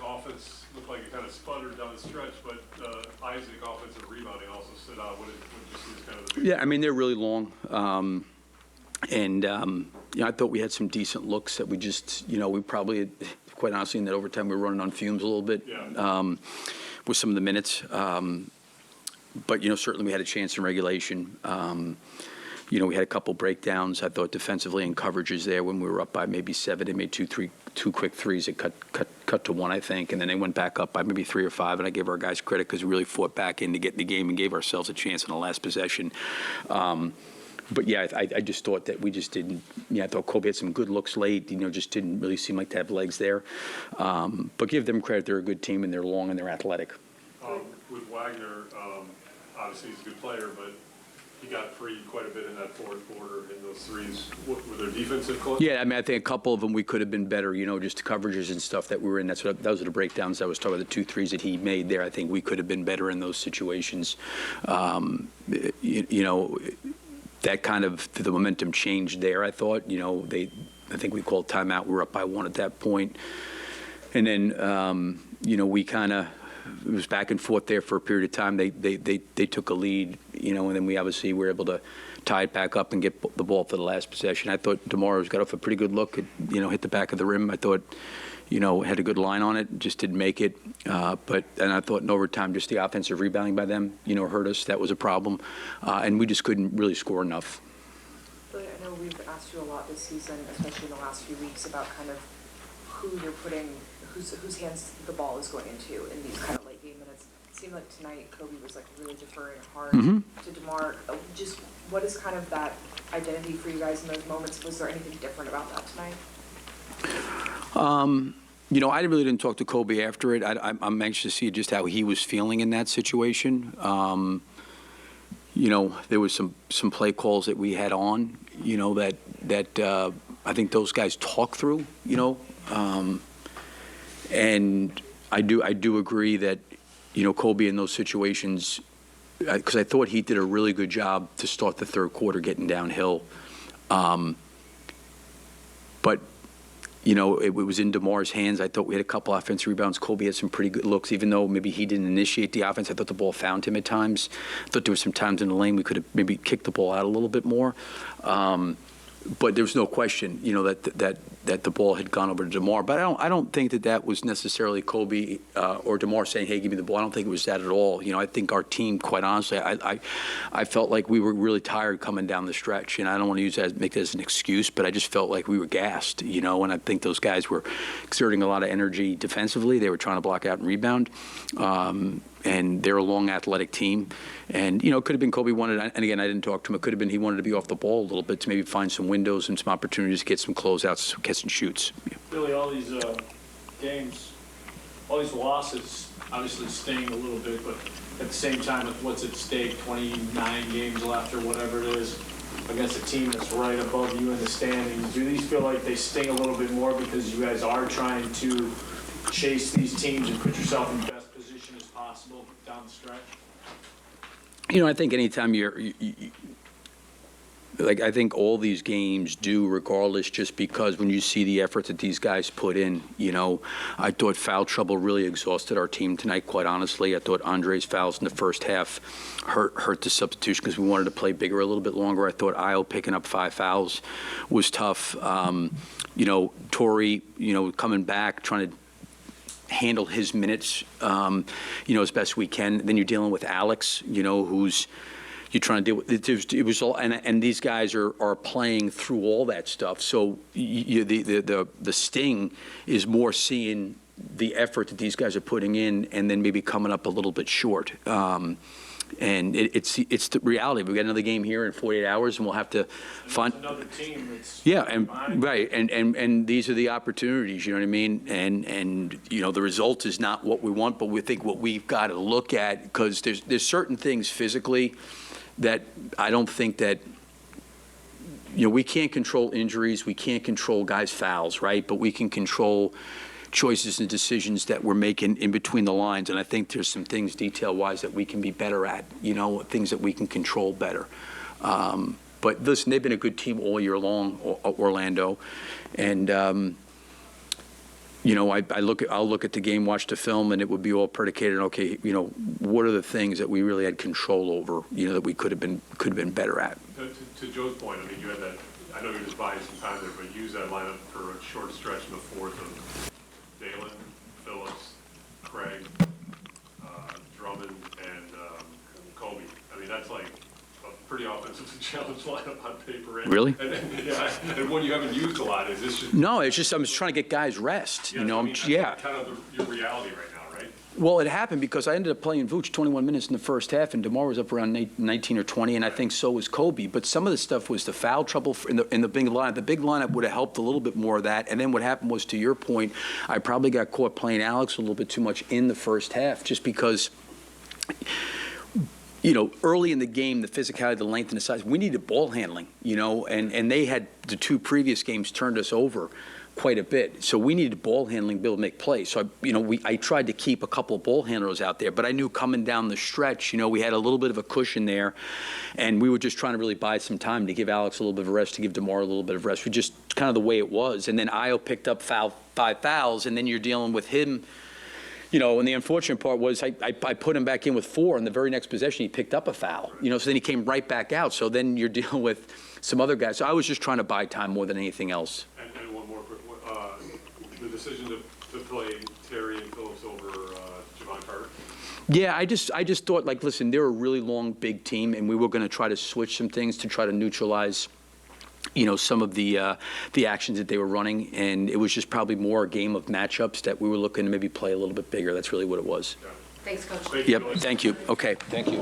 offense looked like it kind of sputtered down the stretch, but Isaac offensive rebounding also stood out. What did you see as kind of the big... Yeah, I mean, they're really long. I thought we had some decent looks that we just, we probably, quite honestly, in that overtime, we were running on fumes a little bit with some of the minutes. But, certainly we had a chance in regulation. We had a couple breakdowns. I thought defensively in coverages there when we were up by maybe 7. They made two quick threes. It cut to 1, I think, and then they went back up by maybe 3 or 5. And I gave our guys credit because we really fought back in to get in the game and gave ourselves a chance in the last possession. But yeah, I just thought that we just didn't. Yeah, I thought Kobe had some good looks late. Just didn't really seem like to have legs there. But give them credit; they're a good team and they're long and they're athletic. With Wagner, obviously he's a good player, but he got free quite a bit in that fourth quarter in those threes. Were there defensive calls? Yeah, I mean, I think a couple of them we could have been better. Just coverages and stuff that we were in. Those are the breakdowns I was talking about. The 2 threes that he made there. I think we could have been better in those situations. That kind of the momentum changed there. I thought, I think we called timeout. We were up by 1 at that point, and then we kind of it was back and forth there for a period of time. They took a lead, and then we obviously were able to tie it back up and get the ball for the last possession. I thought DeMar's got off a pretty good look. It, hit the back of the rim. I thought. Had a good line on it, just didn't make it. And I thought in overtime, just the offensive rebounding by them, hurt us. That was a problem. And we just couldn't really score enough. Billy, I know we've asked you a lot this season, especially in the last few weeks, about kind of who you're putting, whose hands the ball is going into in these kind of late game minutes. It seemed like tonight Kobe was like really deferring hard to DeMar. Just what is kind of that identity for you guys in those moments? Was there anything different about that tonight? I really didn't talk to Kobe after it. I'm anxious to see just how he was feeling in that situation. There was some play calls that we had on, that I think those guys talk through, and I do agree that, Kobe in those situations, because I thought he did a really good job to start the third quarter getting downhill. But it was in DeMar's hands. I thought we had a couple offensive rebounds. Kobe had some pretty good looks, even though maybe he didn't initiate the offense. I thought the ball found him at times. I thought there were some times in the lane we could have maybe kicked the ball out a little bit more. But there was no question, that the ball had gone over to DeMar. But I don't think that was necessarily Kobe or DeMar saying, "Hey, give me the ball." I don't think it was that at all. I think our team, quite honestly, I felt like we were really tired coming down the stretch, and I don't want to make that as an excuse, but I just felt like we were gassed, and I think those guys were exerting a lot of energy defensively. They were trying to block out and rebound. And they're a long, athletic team. And, it could have been Kobe wanted, and again, I didn't talk to him, it could have been he wanted to be off the ball a little bit to maybe find some windows and some opportunities to get some closeouts, catch and shoots. Really, all these games, all these losses obviously sting a little bit, but at the same time, with what's at stake, 29 games left or whatever it is, against a team that's right above you in the standings, do these feel like they sting a little bit more because you guys are trying to chase these teams and put yourself in best position as possible down the stretch? I think anytime I think all these games do regardless, just because when you see the effort that these guys put in, I thought foul trouble really exhausted our team tonight, quite honestly. I thought Andre's fouls in the first half hurt the substitution because we wanted to play bigger a little bit longer. I thought Io picking up 5 fouls was tough. Torrey, coming back, trying to handle his minutes, as best we can. Then you're dealing with Alex, who's you're trying to deal with. It was all, and these guys are playing through all that stuff. So the sting is more seeing the effort that these guys are putting in, and then maybe coming up a little bit short. And it's the reality. We've got another game here in 48 hours, and we'll have to find another team. That's right, and these are the opportunities. You know what I mean? And the result is not what we want, but we think what we've got to look at, because there's certain things physically that I don't think that. We can't control injuries. We can't control guys' fouls, right? But we can control choices and decisions that we're making in between the lines, and I think there's some things detail-wise that we can be better at, things that we can control better. But listen, they've been a good team all year long, Orlando, and I'll look at the game, watch the film, and it would be all predicated on, okay, what are the things that we really had control over, that we could have been better at. To Joe's point, I mean, you had that, I know you're just buying some time there, but use that lineup for a short stretch in the fourth of Dalen, Phillips, Craig, Drummond, and Kobe. I mean, that's like a pretty offensively challenged lineup on paper. Really? And one you haven't used a lot, is this just? No, it's just I'm just trying to get guys rest, I mean, that's kind of your reality right now, right? Well, it happened because I ended up playing Vooch 21 minutes in the first half, and DeMar was up around 19 or 20, and I think so was Kobe. But some of the stuff was the foul trouble in the big lineup. The big lineup would have helped a little bit more of that. And then what happened was, to your point, I probably got caught playing Alex a little bit too much in the first half, just because, early in the game, the physicality, the length, and the size, we needed ball handling, and they had the two previous games turned us over quite a bit. So we needed ball handling to be able to make plays. So, I tried to keep a couple of ball handlers out there, but I knew coming down the stretch, we had a little bit of a cushion there, and we were just trying to really buy some time to give Alex a little bit of rest, to give DeMar a little bit of rest. We just kind of the way it was. And then Io picked up 5 fouls, and then you're dealing with him. And the unfortunate part was I put him back in with 4, and the very next possession he picked up a foul. So then he came right back out. So then you're dealing with some other guys. So I was just trying to buy time more than anything else. And one more quick one. The decision to play Terry and Phillips over Javon Carter? Yeah, I just thought, listen, they're a really long, big team, and we were going to try to switch some things to try to neutralize some of the actions that they were running, and it was just probably more a game of matchups that we were looking to maybe play a little bit bigger. That's really what it was. Yeah. Thanks, Coach. Thank you, Yep, thank you. Okay, thank you.